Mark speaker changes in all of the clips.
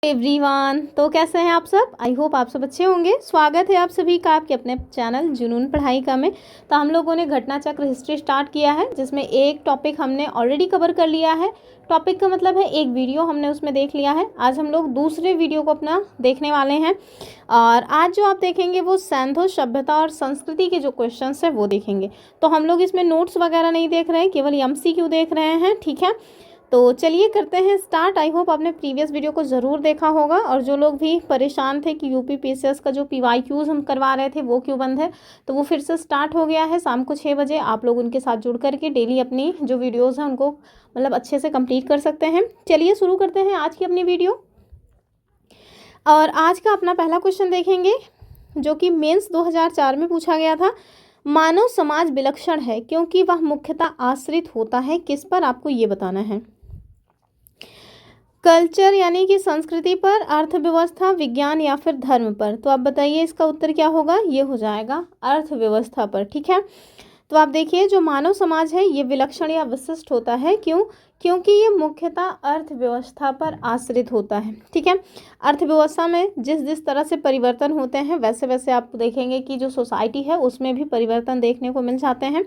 Speaker 1: Everyone, तो कैसे हैं आप सब। आई होप आप सब अच्छे होंगे। स्वागत है आप सभी का आपके अपने चैनल जुनून पढ़ाई का में। तो हम लोगों ने घटना चक्र हिस्ट्री स्टार्ट किया है, जिसमें एक टॉपिक हमने ऑलरेडी कवर कर लिया है। टॉपिक का मतलब है एक वीडियो हमने उसमें देख लिया है। आज हम लोग दूसरे वीडियो को अपना देखने वाले हैं, और आज जो आप देखेंगे वो सैंधो सभ्यता और संस्कृति के जो क्वेश्चन है वो देखेंगे। तो हम लोग इसमें नोट्स वगैरह नहीं देख रहे हैं, केवल MCQ देख रहे हैं, ठीक है। तो चलिए करते हैं स्टार्ट। आई होप आपने प्रीवियस वीडियो को ज़रूर देखा होगा, और जो लोग भी परेशान थे कि UPPSS का जो PYQs हम करवा रहे थे वो क्यों बंद है, तो वो फिर से स्टार्ट हो गया है। शाम को 6 बजे आप लोग उनके साथ जुड़ करके डेली अपनी जो वीडियोज़ हैं उनको मतलब अच्छे से कंप्लीट कर सकते हैं। चलिए शुरू करते हैं आज की अपनी वीडियो। और आज का अपना पहला क्वेश्चन देखेंगे, जो कि मेंस 2004 में पूछा गया था। मानव समाज विलक्षण है क्योंकि वह मुख्यतः आश्रित होता है किस पर, आपको ये बताना है। कल्चर यानी कि संस्कृति पर, अर्थव्यवस्था, विज्ञान या फिर धर्म पर। तो आप बताइए इसका उत्तर क्या होगा। ये हो जाएगा अर्थव्यवस्था पर, ठीक है। तो आप देखिए जो मानव समाज है ये विलक्षण या विशिष्ट होता है, क्योंकि ये मुख्यतः अर्थव्यवस्था पर आश्रित होता है, ठीक है। अर्थव्यवस्था में जिस जिस तरह से परिवर्तन होते हैं वैसे वैसे आप देखेंगे कि जो सोसाइटी है उसमें भी परिवर्तन देखने को मिल जाते हैं।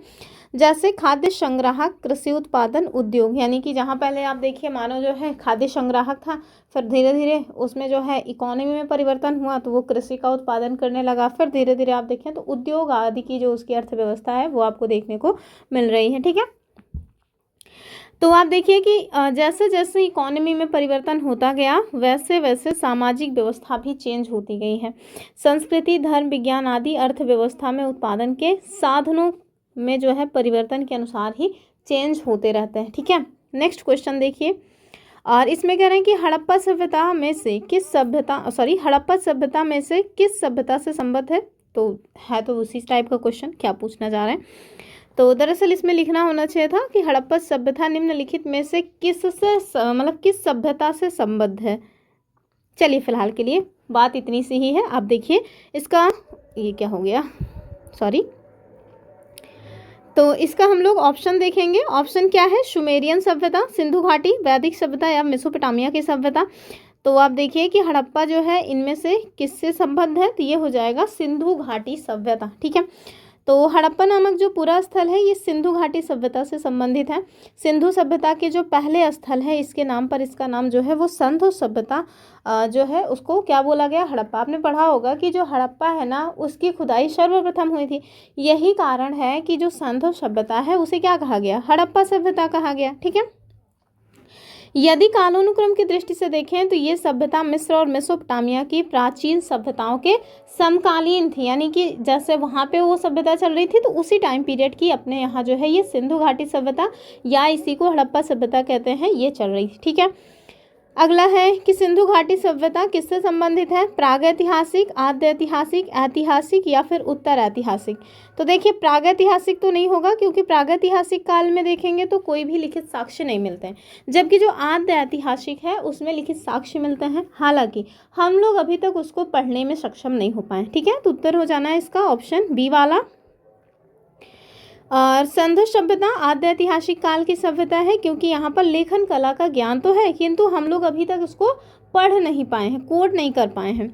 Speaker 1: जैसे खाद्य संग्राहक, कृषि उत्पादन, उद्योग, यानी कि जहाँ पहले आप देखिए मानव जो है खाद्य संग्राहक था, फिर धीरे धीरे उसमें जो है इकोनॉमी में परिवर्तन हुआ तो वो कृषि का उत्पादन करने लगा, फिर धीरे धीरे आप देखें तो उद्योग आदि की जो उसकी अर्थव्यवस्था है वो आपको देखने को मिल रही है, ठीक है। तो आप देखिए कि जैसे जैसे इकोनॉमी में परिवर्तन होता गया वैसे वैसे सामाजिक व्यवस्था भी चेंज होती गई है। संस्कृति, धर्म, विज्ञान आदि अर्थव्यवस्था में उत्पादन के साधनों में जो है परिवर्तन के अनुसार ही चेंज होते रहते हैं, ठीक है। नेक्स्ट क्वेश्चन देखिए, और इसमें कह रहे हैं कि हड़प्पा सभ्यता में से किस सभ्यता से संबद्ध है। तो उसी टाइप का क्वेश्चन क्या पूछना जा रहे हैं। तो दरअसल इसमें लिखना होना चाहिए था कि हड़प्पा सभ्यता निम्नलिखित में से किस सभ्यता से संबद्ध है। चलिए फिलहाल के लिए बात इतनी सी ही है। आप देखिए इसका ये क्या हो गया, सॉरी। तो इसका हम लोग ऑप्शन देखेंगे। ऑप्शन क्या है, सुमेरियन सभ्यता, सिंधु घाटी, वैदिक सभ्यता या मेसोपोटामिया की सभ्यता। तो आप देखिए कि हड़प्पा जो है इनमें से किससे संबद्ध है, तो ये हो जाएगा सिंधु घाटी सभ्यता, ठीक है। तो हड़प्पा नामक जो पूरा स्थल है ये सिंधु घाटी सभ्यता से संबंधित है। सिंधु सभ्यता के जो पहले स्थल है इसके नाम पर इसका नाम जो है वो सिंधु सभ्यता जो है उसको क्या बोला गया, हड़प्पा। आपने पढ़ा होगा कि जो हड़प्पा है ना उसकी खुदाई सर्वप्रथम हुई थी। यही कारण है कि जो सिंधु सभ्यता है उसे क्या कहा गया, हड़प्पा सभ्यता कहा गया, ठीक है। यदि कालानुक्रम की दृष्टि से देखें तो ये सभ्यता मिस्र और मेसोपोटामिया की प्राचीन सभ्यताओं के समकालीन थी, यानी कि जैसे वहाँ पे वो सभ्यता चल रही थी तो उसी टाइम पीरियड की अपने यहाँ जो है ये सिंधु घाटी सभ्यता या इसी को हड़प्पा सभ्यता कहते हैं ये चल रही थी, ठीक है। अगला है कि सिंधु घाटी सभ्यता किससे संबंधित है, प्रागैतिहासिक, आद्य ऐतिहासिक, ऐतिहासिक या फिर उत्तर ऐतिहासिक। तो देखिए प्रागैतिहासिक तो नहीं होगा, क्योंकि प्रागैतिहासिक काल में देखेंगे तो कोई भी लिखित साक्ष्य नहीं मिलते हैं, जबकि जो आद्य ऐतिहासिक है उसमें लिखित साक्ष्य मिलते हैं। हालांकि हम लोग अभी तक उसको पढ़ने में सक्षम नहीं हो पाए, ठीक है। तो उत्तर हो जाना है इसका ऑप्शन बी वाला। और सिंधु सभ्यता आद्य ऐतिहासिक काल की सभ्यता है, क्योंकि यहाँ पर लेखन कला का ज्ञान तो है किंतु हम लोग अभी तक उसको पढ़ नहीं पाए हैं, कोड नहीं कर पाए हैं।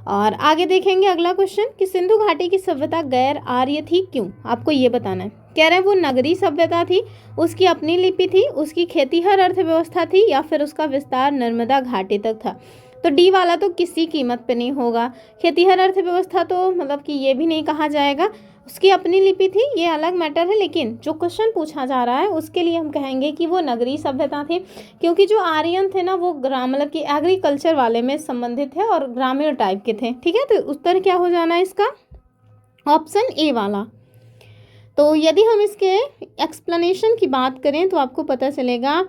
Speaker 1: और आगे देखेंगे अगला क्वेश्चन कि सिंधु घाटी की सभ्यता गैर आर्य थी, क्यों, आपको ये बताना है। कह रहे हैं वो नगरी सभ्यता थी, उसकी अपनी लिपि थी, उसकी खेतीहर अर्थव्यवस्था थी या फिर उसका विस्तार नर्मदा घाटी तक था। तो डी वाला तो किसी कीमत पे नहीं होगा। खेतीहर अर्थव्यवस्था तो मतलब कि ये भी नहीं कहा जाएगा, उसकी अपनी लिपि थी ये अलग मैटर है, लेकिन जो क्वेश्चन पूछा जा रहा है उसके लिए हम कहेंगे कि वो नगरी सभ्यता थी, क्योंकि जो आर्यन थे ना वो मतलब कि एग्रीकल्चर वाले में संबंधित थे और ग्रामीण टाइप के थे, ठीक है। तो उत्तर क्या हो जाना है इसका, ऑप्शन ए वाला। तो यदि हम इसके एक्सप्लेनेशन की बात करें तो आपको पता चलेगा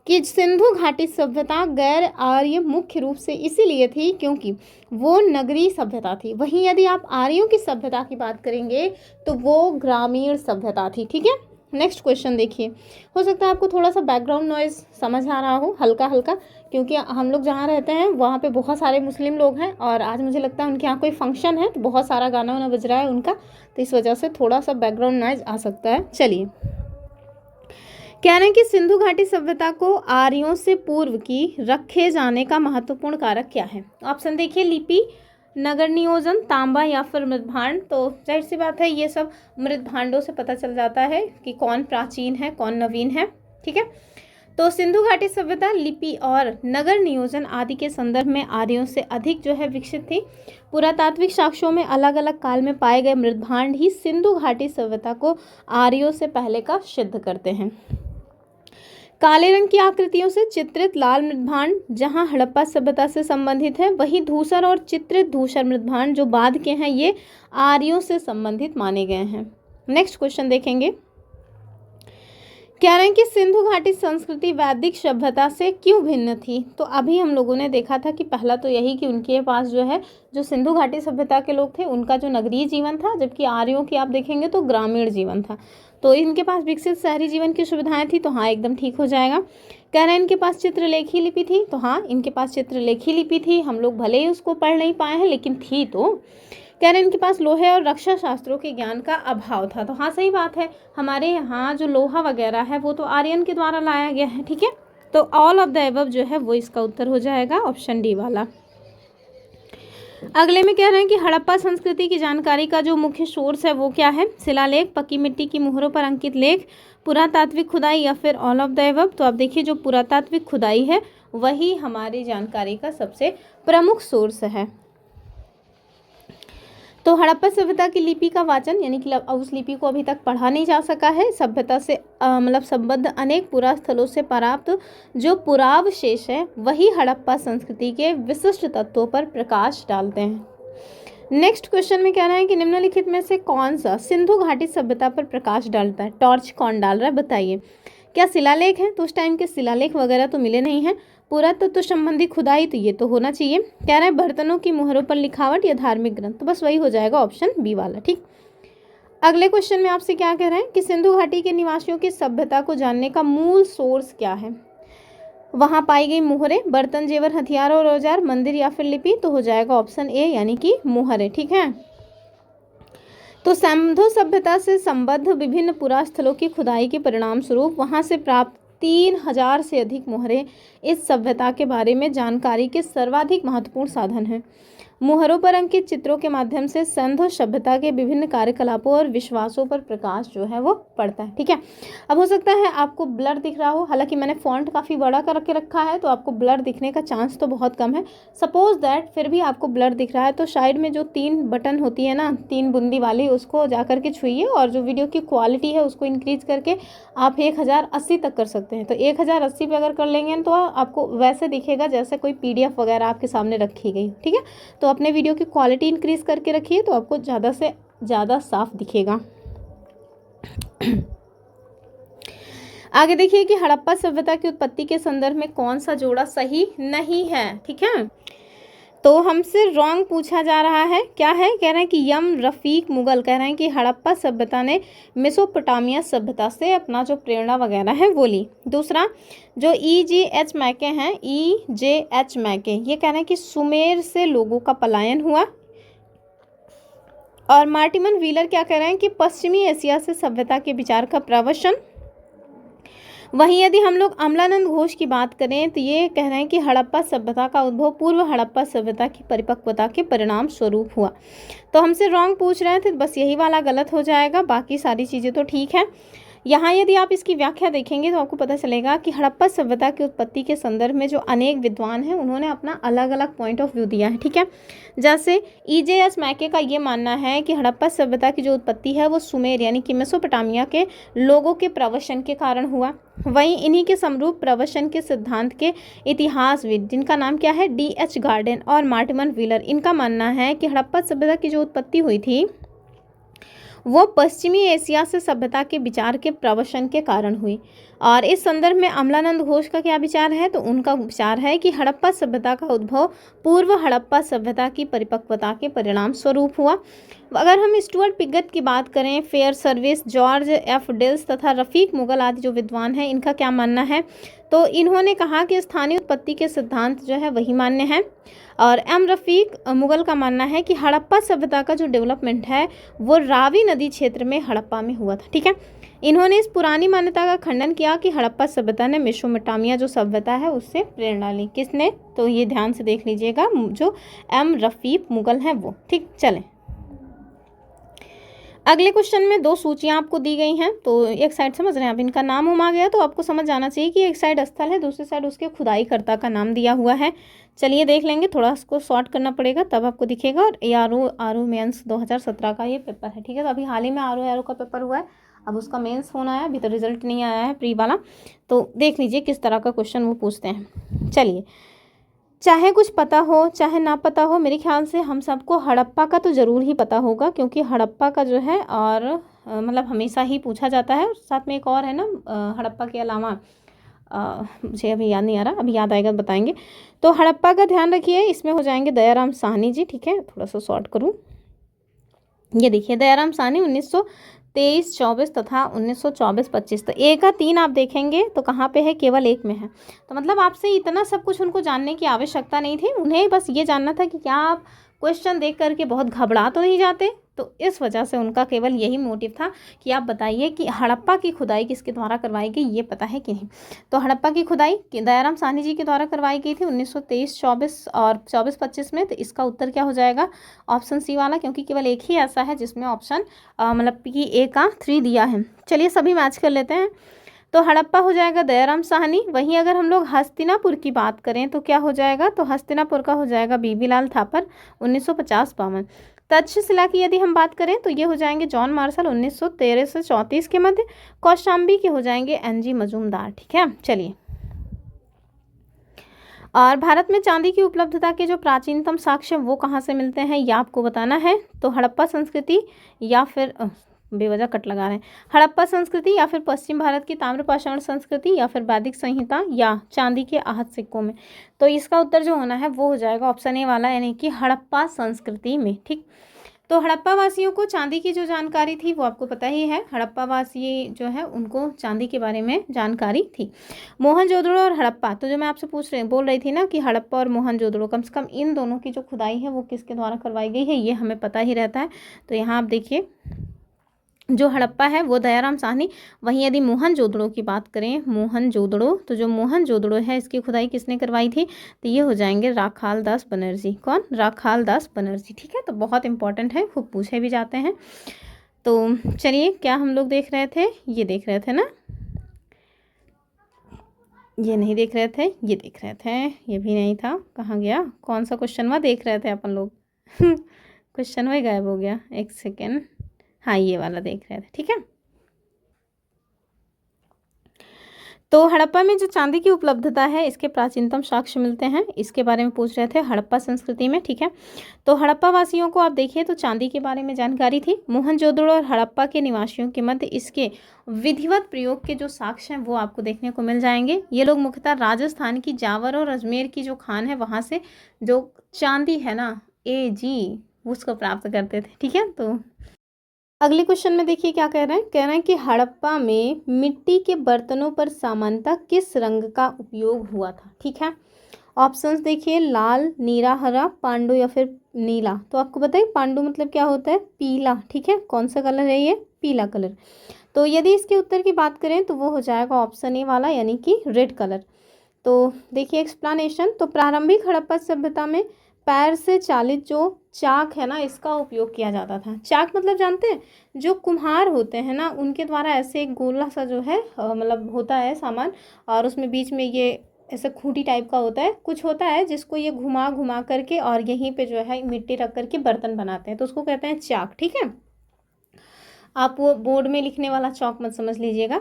Speaker 1: कि सिंधु घाटी सभ्यता गैर आर्य मुख्य रूप से इसीलिए थी क्योंकि वो नगरी सभ्यता थी। वहीं यदि आप आर्यों की सभ्यता की बात करेंगे तो वो ग्रामीण सभ्यता थी, ठीक है। नेक्स्ट क्वेश्चन देखिए, हो सकता है आपको थोड़ा सा बैकग्राउंड नॉइज समझ आ रहा हो हल्का हल्का, क्योंकि हम लोग जहाँ रहते हैं वहाँ पे बहुत सारे मुस्लिम लोग हैं और आज मुझे लगता है उनके यहाँ कोई फंक्शन है तो बहुत सारा गाना वाना बज रहा है उनका, तो इस वजह से थोड़ा सा बैकग्राउंड नॉइज आ सकता है। चलिए कह रहे हैं कि सिंधु घाटी सभ्यता को आर्यों से पूर्व की रखे जाने का महत्वपूर्ण कारक क्या है। ऑप्शन देखिए, लिपि, नगर नियोजन, तांबा या फिर मृदभांड। तो जाहिर सी बात है ये सब मृदभांडों से पता चल जाता है कि कौन प्राचीन है कौन नवीन है। ठीक है, तो सिंधु घाटी सभ्यता लिपि और नगर नियोजन आदि के संदर्भ में आर्यों से अधिक जो है विकसित थी। पुरातात्विक साक्ष्यों में अलग अलग काल में पाए गए मृदभांड ही सिंधु घाटी सभ्यता को आर्यों से पहले का सिद्ध करते हैं। काले रंग की आकृतियों से चित्रित लाल मृदभांड जहां हड़प्पा सभ्यता से संबंधित है, वही धूसर और चित्रित धूसर मृदभांड जो बाद के हैं ये आर्यों से संबंधित माने गए हैं। नेक्स्ट क्वेश्चन देखेंगे। कह रहे हैं कि सिंधु घाटी संस्कृति वैदिक सभ्यता से क्यों भिन्न थी। तो अभी हम लोगों ने देखा था कि पहला तो यही कि उनके पास जो है जो सिंधु घाटी सभ्यता के लोग थे उनका जो नगरीय जीवन था, जबकि आर्यों की आप देखेंगे तो ग्रामीण जीवन था। तो इनके पास विकसित शहरी जीवन की सुविधाएं थी, तो हाँ एकदम ठीक हो जाएगा। कह रहे हैं इनके पास चित्रलेखी लिपि थी, तो हाँ इनके पास चित्रलेखी लिपि थी। हम लोग भले ही उसको पढ़ नहीं पाए हैं लेकिन थी। तो कह रहे हैं इनके पास लोहे और रक्षा शास्त्रों के ज्ञान का अभाव था। तो हाँ सही बात है, हमारे यहाँ जो लोहा वगैरह है वो तो आर्यन के द्वारा लाया गया है। ठीक है, तो ऑल ऑफ द अबव जो है वो इसका उत्तर हो जाएगा, ऑप्शन डी वाला। अगले में कह रहे हैं कि हड़प्पा संस्कृति की जानकारी का जो मुख्य सोर्स है वो क्या है। शिलालेख, पक्की मिट्टी की मुहरों पर अंकित लेख, पुरातात्विक खुदाई या फिर ऑल ऑफ द अबव। तो आप देखिए जो पुरातात्विक खुदाई है वही हमारी जानकारी का सबसे प्रमुख सोर्स है। तो हड़प्पा सभ्यता की लिपि का वाचन यानी कि उस लिपि को अभी तक पढ़ा नहीं जा सका है। सभ्यता से मतलब संबद्ध अनेक पुरास्थलों से प्राप्त जो पुरावशेष है वही हड़प्पा संस्कृति के विशिष्ट तत्वों पर प्रकाश डालते हैं। नेक्स्ट क्वेश्चन में कह रहा है कि निम्नलिखित में से कौन सा सिंधु घाटी सभ्यता पर प्रकाश डालता है। टॉर्च कौन डाल रहा है बताइए। क्या शिलालेख है? तो उस टाइम के शिलालेख वगैरह तो मिले नहीं हैं। पुरातत्व संबंधी खुदाई, तो ये तो होना चाहिए। कह रहा है बर्तनों की मुहरों पर लिखावट या धार्मिक ग्रंथ, तो बस वही हो जाएगा ऑप्शन बी वाला। ठीक, अगले क्वेश्चन में आपसे क्या कह रहे हैं कि सिंधु घाटी के निवासियों की सभ्यता को जानने का मूल सोर्स क्या है। वहां पाई गई मुहरें, बर्तन, जेवर, हथियार और औजार, मंदिर या फिर लिपि। तो हो जाएगा ऑप्शन ए यानी कि मुहरें। ठीक है, तो सिंधु सभ्यता से संबद्ध विभिन्न पुरास्थलों की खुदाई के परिणाम स्वरूप वहां से प्राप्त 3000 से अधिक मुहरें इस सभ्यता के बारे में जानकारी के सर्वाधिक महत्वपूर्ण साधन हैं। मुहरों पर अंकित चित्रों के माध्यम से सिंधु सभ्यता के विभिन्न कार्यकलापों और विश्वासों पर प्रकाश जो है वो पड़ता है। ठीक है, अब हो सकता है आपको ब्लर दिख रहा हो, हालांकि मैंने फॉन्ट काफ़ी बड़ा करके रखा है तो आपको ब्लर दिखने का चांस तो बहुत कम है। सपोज दैट फिर भी आपको ब्लर दिख रहा है तो साइड में जो 3 बटन होती है ना, 3 बूंदी वाली, उसको जा करके छुइए और जो वीडियो की क्वालिटी है उसको इंक्रीज करके आप 1080 तक कर सकते हैं। तो 1080 पे अगर कर लेंगे तो आपको वैसे दिखेगा जैसे कोई PDF वगैरह आपके सामने रखी गई। ठीक है, तो अपने वीडियो की क्वालिटी इंक्रीज करके रखिए तो आपको ज़्यादा से ज़्यादा साफ दिखेगा। आगे देखिए कि हड़प्पा सभ्यता की उत्पत्ति के संदर्भ में कौन सा जोड़ा सही नहीं है। ठीक है, तो हमसे रॉन्ग पूछा जा रहा है। क्या है? कह रहे हैं कि यम रफीक मुगल कह रहे हैं कि हड़प्पा सभ्यता ने मेसोपोटामिया सभ्यता से अपना जो प्रेरणा वगैरह है वो ली। दूसरा जो EJH मैके हैं, EJH मैके, ये कह रहे हैं कि सुमेर से लोगों का पलायन हुआ। और मार्टिमन व्हीलर क्या कह रहे हैं कि पश्चिमी एशिया से सभ्यता के विचार का प्रवचन। वहीं यदि हम लोग अमलानंद घोष की बात करें तो ये कह रहे हैं कि हड़प्पा सभ्यता का उद्भव पूर्व हड़प्पा सभ्यता की परिपक्वता के परिणाम स्वरूप हुआ। तो हमसे रॉन्ग पूछ रहे थे, बस यही वाला गलत हो जाएगा, बाकी सारी चीज़ें तो ठीक है। यहाँ यदि आप इसकी व्याख्या देखेंगे तो आपको पता चलेगा कि हड़प्पा सभ्यता की उत्पत्ति के संदर्भ में जो अनेक विद्वान हैं उन्होंने अपना अलग अलग पॉइंट ऑफ व्यू दिया है। ठीक है, जैसे EJH मैके का ये मानना है कि हड़प्पा सभ्यता की जो उत्पत्ति है वो सुमेर यानी कि मेसोपोटामिया के लोगों के प्रवचन के कारण हुआ। वहीं इन्हीं के समरूप प्रवचन के सिद्धांत के इतिहासविद जिनका नाम क्या है DH गार्डन और मार्टिमन व्हीलर, इनका मानना है कि हड़प्पा सभ्यता की जो उत्पत्ति हुई थी वो पश्चिमी एशिया से सभ्यता के विचार के प्रवचन के कारण हुई। और इस संदर्भ में अमलानंद घोष का क्या विचार है? तो उनका विचार है कि हड़प्पा सभ्यता का उद्भव पूर्व हड़प्पा सभ्यता की परिपक्वता के परिणाम स्वरूप हुआ। अगर हम स्टुअर्ट पिगट की बात करें, fair service, George F deals तथा रफीक मुगल आदि जो विद्वान हैं, इनका क्या मानना है? तो इन्होंने कहा कि स्थानीय उत्पत्ति के सिद्धांत जो है वही मान्य है। और M रफीक मुगल का मानना है कि हड़प्पा सभ्यता का जो डेवलपमेंट है वो रावी नदी क्षेत्र में हड़प्पा में हुआ था। ठीक है, इन्होंने इस पुरानी मान्यता का खंडन किया कि हड़प्पा सभ्यता ने मेसोपोटामिया जो सभ्यता है उससे प्रेरणा ली। किसने? तो ये ध्यान से देख लीजिएगा, जो एम रफीक मुगल हैं वो। ठीक, चलें अगले क्वेश्चन में। दो सूचियां आपको दी गई हैं, तो एक साइड समझ रहे हैं आप, इनका नाम उम आ गया तो आपको समझ जाना चाहिए कि एक साइड स्थल है, दूसरी साइड उसके खुदाईकर्ता का नाम दिया हुआ है। चलिए देख लेंगे, थोड़ा इसको शॉर्ट करना पड़ेगा तब आपको दिखेगा। और आर ओ मेंस 2017 का ये पेपर है। ठीक है, तो अभी हाल ही में आर ओ का पेपर हुआ है, अब उसका मेंस फोन आया, अभी तो रिजल्ट नहीं आया है प्री वाला। तो देख लीजिए किस तरह का क्वेश्चन वो पूछते हैं। चलिए, चाहे कुछ पता हो चाहे ना पता हो, मेरे ख्याल से हम सबको हड़प्पा का तो ज़रूर ही पता होगा, क्योंकि हड़प्पा का जो है और मतलब हमेशा ही पूछा जाता है। साथ में एक और है ना हड़प्पा के अलावा, मुझे अभी याद नहीं आ रहा, अभी याद आएगा बताएंगे। तो हड़प्पा का ध्यान रखिए, इसमें हो जाएंगे दयाराम साहनी जी। ठीक है, थोड़ा सा शॉर्ट करूँ, ये देखिए दयाराम साहनी 1923-24 तथा 1924-25। तो ए का 3 आप देखेंगे तो कहाँ पे है? केवल एक में है। तो मतलब आपसे इतना सब कुछ उनको जानने की आवश्यकता नहीं थी, उन्हें बस ये जानना था कि क्या आप क्वेश्चन देख करके बहुत घबरा तो नहीं जाते। तो इस वजह से उनका केवल यही मोटिव था कि आप बताइए कि हड़प्पा की खुदाई किसके द्वारा करवाई गई, ये पता है कि नहीं। तो हड़प्पा की खुदाई दयाराम साहनी जी के द्वारा करवाई गई थी 1923-24 और 24-25 में। तो इसका उत्तर क्या हो जाएगा? ऑप्शन सी वाला, क्योंकि केवल एक ही ऐसा है जिसमें ऑप्शन मतलब कि ए का 3 दिया है। चलिए सभी मैच कर लेते हैं। तो हड़प्पा हो जाएगा दयाराम साहनी। वहीं अगर हम लोग हस्तिनापुर की बात करें तो क्या हो जाएगा? तो हस्तिनापुर का हो जाएगा बीबी लाल थापर 1950-52। तक्षशिला की यदि हम बात करें तो ये हो जाएंगे जॉन मार्शल 1913 से 34 के मध्य। कौशाम्बी के हो जाएंगे एनजी मजूमदार। ठीक है, चलिए। और भारत में चांदी की उपलब्धता के जो प्राचीनतम साक्ष्य वो कहाँ से मिलते हैं, ये आपको बताना है। तो हड़प्पा संस्कृति या फिर बेवजह कट लगा रहे हैं, हड़प्पा संस्कृति या फिर पश्चिम भारत की ताम्रपाषाण संस्कृति या फिर वैदिक संहिता या चांदी के आहत सिक्कों में। तो इसका उत्तर जो होना है वो हो जाएगा ऑप्शन ए वाला, यानी कि हड़प्पा संस्कृति में। ठीक, तो हड़प्पा वासियों को चांदी की जो जानकारी थी वो आपको पता ही है, हड़प्पा वासी जो है उनको चांदी के बारे में जानकारी थी। मोहनजोदड़ो और हड़प्पा, तो जो मैं आपसे बोल रही थी ना कि हड़प्पा और मोहनजोदड़ो, कम से कम इन दोनों की जो खुदाई है वो किसके द्वारा करवाई गई है, ये हमें पता ही रहता है। तो यहाँ आप देखिए, जो हड़प्पा है वो दयाराम साहनी। वहीं यदि मोहनजोदड़ो की बात करें, मोहनजोदड़ो, तो जो मोहनजोदड़ो है इसकी खुदाई किसने करवाई थी? तो ये हो जाएंगे राखाल दास बनर्जी। कौन? राखाल दास बनर्जी। ठीक है, तो बहुत इंपॉर्टेंट है, खूब पूछे भी जाते हैं। तो चलिए, क्या हम लोग देख रहे थे? ये देख रहे थे ना, ये नहीं देख रहे थे, ये देख रहे थे, ये भी नहीं था, कहाँ गया? कौन सा क्वेश्चन देख रहे थे अपन लोग? क्वेश्चन वही गायब हो गया, एक सेकेंड। हाँ, ये वाला देख रहे थे। ठीक है, तो हड़प्पा में जो चांदी की उपलब्धता है इसके प्राचीनतम साक्ष्य मिलते हैं, इसके बारे में पूछ रहे थे हड़प्पा संस्कृति में। ठीक है, तो हड़प्पा वासियों को आप देखिए तो चांदी के बारे में जानकारी थी। मोहनजोदड़ो और हड़प्पा के निवासियों के मध्य इसके विधिवत प्रयोग के जो साक्ष्य हैं वो आपको देखने को मिल जाएंगे। ये लोग मुख्यतः राजस्थान की जावर और अजमेर की जो खान है वहाँ से जो चांदी है ना AG उसको प्राप्त करते थे। ठीक है, तो अगले क्वेश्चन में देखिए क्या कह रहे हैं कि हड़प्पा में मिट्टी के बर्तनों पर सामान्यतः किस रंग का उपयोग हुआ था। ठीक है, ऑप्शंस देखिए, लाल, नीला, हरा, पांडु या फिर नीला। तो आपको बताइए पांडु मतलब क्या होता है? पीला। ठीक है, कौन सा कलर है ये? पीला कलर। तो यदि इसके उत्तर की बात करें तो वो हो जाएगा ऑप्शन ए वाला, यानी कि रेड कलर। तो देखिए एक्सप्लेनेशन, तो प्रारंभिक हड़प्पा सभ्यता में पैर से चालित जो चाक है ना इसका उपयोग किया जाता था। चाक मतलब जानते हैं, जो कुम्हार होते हैं ना उनके द्वारा ऐसे एक गोला सा जो है मतलब होता है सामान, और उसमें बीच में ये ऐसा खूंटी टाइप का होता है, कुछ होता है जिसको ये घुमा घुमा करके और यहीं पे जो है मिट्टी रख करके बर्तन बनाते हैं, तो उसको कहते हैं चाक। ठीक है, आप वो बोर्ड में लिखने वाला चौक मत समझ लीजिएगा।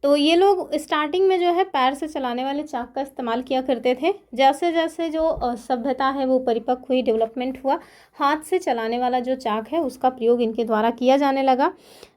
Speaker 1: तो ये लोग स्टार्टिंग में जो है पैर से चलाने वाले चाक का इस्तेमाल किया करते थे। जैसे जैसे जो सभ्यता है वो परिपक्व हुई, डेवलपमेंट हुआ, हाथ से चलाने वाला जो चाक है उसका प्रयोग इनके द्वारा किया जाने लगा।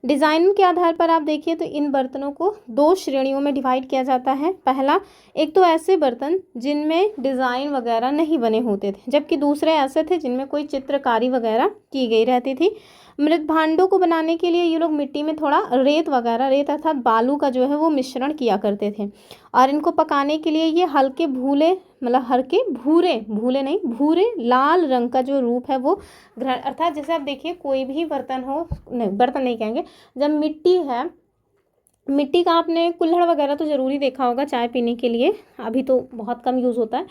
Speaker 1: डिज़ाइन के आधार पर आप देखिए तो इन बर्तनों को 2 श्रेणियों में डिवाइड किया जाता है। पहला, एक तो ऐसे बर्तन जिनमें डिज़ाइन वगैरह नहीं बने होते थे, जबकि दूसरे ऐसे थे जिनमें कोई चित्रकारी वगैरह की गई रहती थी। मृत भांडों को बनाने के लिए ये लोग मिट्टी में थोड़ा रेत अर्थात बालू का जो है वो मिश्रण किया करते थे, और इनको पकाने के लिए ये हल्के भूले मतलब हल्के भूरे भूले नहीं भूरे लाल रंग का जो रूप है वो ग्रहण, अर्थात जैसे आप देखिए कोई भी बर्तन हो, नहीं बर्तन नहीं कहेंगे, जब मिट्टी है मिट्टी का आपने कुल्हड़ वगैरह तो ज़रूरी देखा होगा चाय पीने के लिए, अभी तो बहुत कम यूज़ होता है।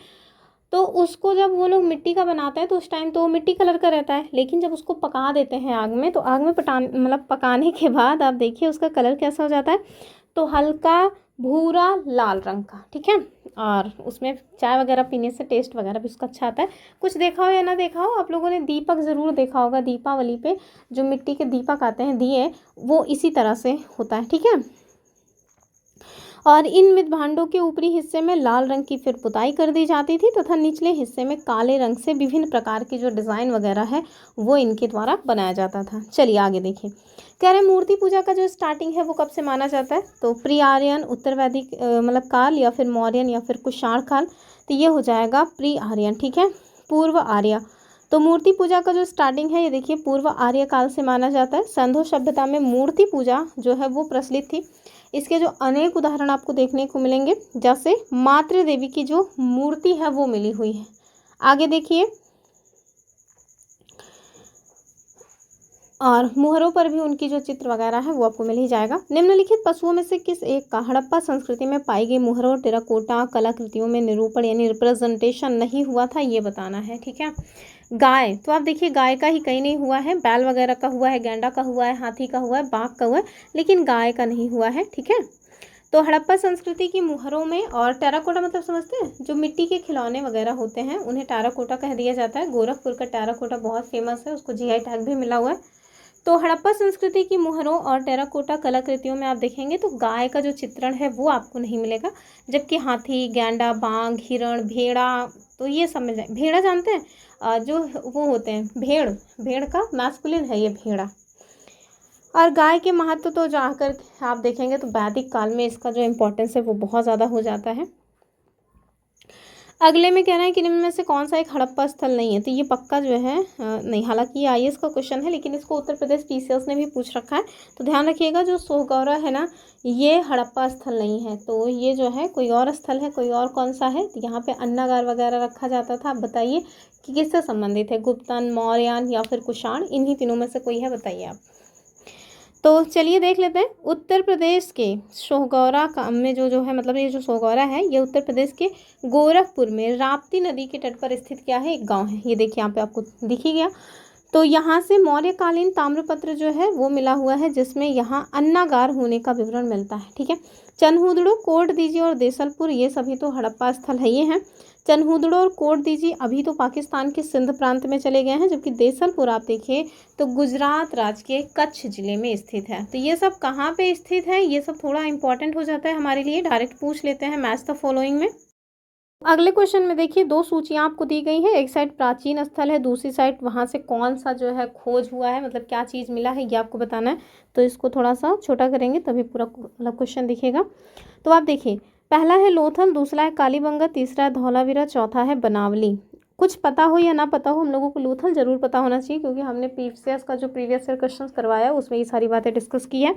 Speaker 1: तो उसको जब वो लोग मिट्टी का बनाते हैं तो उस टाइम तो वो मिट्टी कलर का रहता है, लेकिन जब उसको पका देते हैं आग में, तो आग में मतलब पकाने के बाद आप देखिए उसका कलर कैसा हो जाता है, तो हल्का भूरा लाल रंग का, ठीक है। और उसमें चाय वगैरह पीने से टेस्ट वगैरह भी उसका अच्छा आता है। कुछ देखा हो या ना देखा हो, आप लोगों ने दीपक ज़रूर देखा होगा, दीपावली पे जो मिट्टी के दीपक आते हैं, दिए, वो इसी तरह से होता है, ठीक है। और इन मृत भांडों के ऊपरी हिस्से में लाल रंग की फिर पुताई कर दी जाती थी तथा निचले हिस्से में काले रंग से विभिन्न प्रकार की जो डिज़ाइन वगैरह है वो इनके द्वारा बनाया जाता था। चलिए आगे देखिए, कह रहे हैं मूर्ति पूजा का जो स्टार्टिंग है वो कब से माना जाता है, तो प्री आर्यन, उत्तर वैदिक मतलब काल, या फिर मौर्यन, या फिर कुषाण काल। तो ये हो जाएगा प्री आर्यन, ठीक है, पूर्व आर्य। तो मूर्ति पूजा का जो स्टार्टिंग है ये देखिए पूर्व आर्य काल से माना जाता है। सिंधु सभ्यता में मूर्ति पूजा जो है वो प्रचलित थी। इसके जो अनेक उदाहरण आपको देखने को मिलेंगे, जैसे मातृ देवी की जो मूर्ति है वो मिली हुई है। आगे देखिए, और मुहरों पर भी उनकी जो चित्र वगैरह है वो आपको मिल ही जाएगा। निम्नलिखित पशुओं में से किस एक का हड़प्पा संस्कृति में पाई गई मुहरों और टेराकोटा कलाकृतियों में निरूपण यानी रिप्रेजेंटेशन नहीं हुआ था, ये बताना है, ठीक है। गाय, तो आप देखिए गाय का ही कहीं नहीं हुआ है, बैल वगैरह का हुआ है, गेंडा का हुआ है, हाथी का हुआ है, बाघ का हुआ है, लेकिन गाय का नहीं हुआ है, ठीक है। तो हड़प्पा संस्कृति की मुहरों में, और टेराकोटा मतलब समझते हैं, जो मिट्टी के खिलौने वगैरह होते हैं उन्हें टेराकोटा कह दिया जाता है। गोरखपुर का टेराकोटा बहुत फेमस है, उसको जीआई टैग भी मिला हुआ है। तो हड़प्पा संस्कृति की मुहरों और टेराकोटा कलाकृतियों में आप देखेंगे तो गाय का जो चित्रण है वो आपको नहीं मिलेगा, जबकि हाथी, गैंडा, बाघ, हिरण, भेड़ा, तो ये समझ जाए। भेड़ा जानते हैं, जो वो होते हैं भेड़, भेड़ का मैस्कुलिन है ये भेड़ा। और गाय के महत्व तो जाकर आप देखेंगे तो वैदिक काल में इसका जो इम्पोर्टेंस है वो बहुत ज़्यादा हो जाता है। अगले में कहना है कि निम्न में से कौन सा एक हड़प्पा स्थल नहीं है, तो ये पक्का जो है नहीं, हालांकि ये आईएएस का क्वेश्चन है लेकिन इसको उत्तर प्रदेश पीसीएस ने भी पूछ रखा है, तो ध्यान रखिएगा जो सोहगौरा है ना, ये हड़प्पा स्थल नहीं है, तो ये जो है कोई और स्थल है। कोई और कौन सा है, तो यहाँ पे अन्नागार वगैरह रखा जाता था। आप बताइए कि किससे संबंधित है, गुप्तन, मौर्यन या फिर कुषाण, इन्हीं तीनों में से कोई है, बताइए आप। तो चलिए देख लेते हैं, उत्तर प्रदेश के सोहगौरा का में जो है, मतलब ये जो सोहगौरा है ये उत्तर प्रदेश के गोरखपुर में राप्ती नदी के तट पर स्थित क्या है, एक गांव है। ये देखिए यहाँ पे आपको दिख ही गया। तो यहाँ से मौर्यकालीन ताम्रपत्र जो है वो मिला हुआ है, जिसमें यहाँ अन्नागार होने का विवरण मिलता है, ठीक है। चनहुदड़ो, कोट दीजी और देसलपुर, ये सभी तो हड़प्पा स्थल है ये हैं। चनहुदड़ो और कोट दीजी अभी तो पाकिस्तान के सिंध प्रांत में चले गए हैं, जबकि देसलपुर आप देखिए तो गुजरात राज्य के कच्छ जिले में स्थित है। तो ये सब कहाँ पे स्थित है, ये सब थोड़ा इंपॉर्टेंट हो जाता है हमारे लिए, डायरेक्ट पूछ लेते हैं मैच द फॉलोइंग में। अगले क्वेश्चन में देखिए दो सूचियां आपको दी गई है, एक साइड प्राचीन स्थल है, दूसरी साइड वहां से कौन सा जो है खोज हुआ है, मतलब क्या चीज़ मिला है ये आपको बताना है। तो इसको थोड़ा सा छोटा करेंगे तभी पूरा मतलब क्वेश्चन दिखेगा। तो आप देखिए, पहला है लोथल, दूसरा है कालीबंगा, तीसरा है धौलावीरा, चौथा है बनावली। कुछ पता हो या ना पता हो, हम लोगों को लोथल जरूर पता होना चाहिए, क्योंकि हमने पीसीएस का जो प्रीवियस ईयर क्वेश्चन करवाया उसमें ये सारी बातें डिस्कस की है।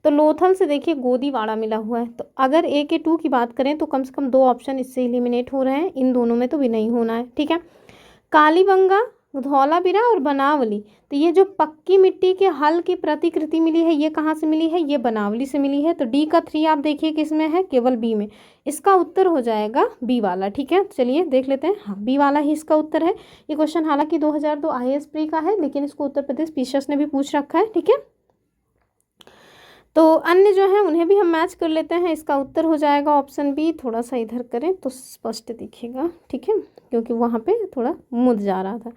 Speaker 1: तो लोथल से देखिए गोदीवाड़ा मिला हुआ है, तो अगर ए के 2 की बात करें तो कम से कम 2 ऑप्शन इससे एलिमिनेट हो रहे हैं, इन दोनों में तो भी नहीं होना है, ठीक है। कालीबंगा, धौलावीरा और बनावली, तो ये जो पक्की मिट्टी के हल की प्रतिकृति मिली है ये कहाँ से मिली है, ये बनावली से मिली है। तो डी का 3 आप देखिए किस में है, केवल बी में। इसका उत्तर हो जाएगा बी वाला, ठीक है। चलिए देख लेते हैं, हाँ बी वाला ही इसका उत्तर है। ये क्वेश्चन हालांकि 2002 आईएएस प्री का है, लेकिन इसको उत्तर प्रदेश पीसीएस ने भी पूछ रखा है, ठीक है। तो अन्य जो है उन्हें भी हम मैच कर लेते हैं। इसका उत्तर हो जाएगा ऑप्शन बी, थोड़ा सा इधर करें तो स्पष्ट दिखेगा, ठीक है, क्योंकि वहाँ पे थोड़ा मुद जा रहा था।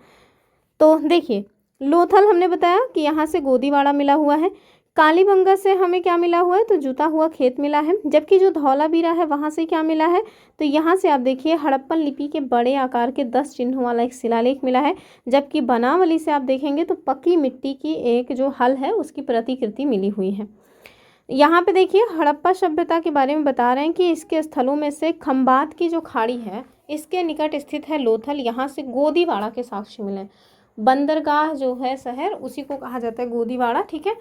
Speaker 1: तो देखिए लोथल हमने बताया कि यहाँ से गोदीवाड़ा मिला हुआ है, कालीबंगा से हमें क्या मिला हुआ है, तो जुता हुआ खेत मिला है, जबकि जो धौलावीरा है वहाँ से क्या मिला है, तो यहाँ से आप देखिए हड़प्पन लिपि के बड़े आकार के 10 चिन्हों वाला एक शिलालेख मिला है, जबकि बनावली से आप देखेंगे तो पक्की मिट्टी की एक जो हल है उसकी प्रतिकृति मिली हुई है। यहाँ पे देखिए हड़प्पा सभ्यता के बारे में बता रहे हैं कि इसके स्थलों में से खंबात की जो खाड़ी है इसके निकट स्थित है लोथल, यहाँ से गोदीवाड़ा के साक्ष्य मिले। बंदरगाह जो है शहर उसी को कहा जाता है गोदीवाड़ा, ठीक है।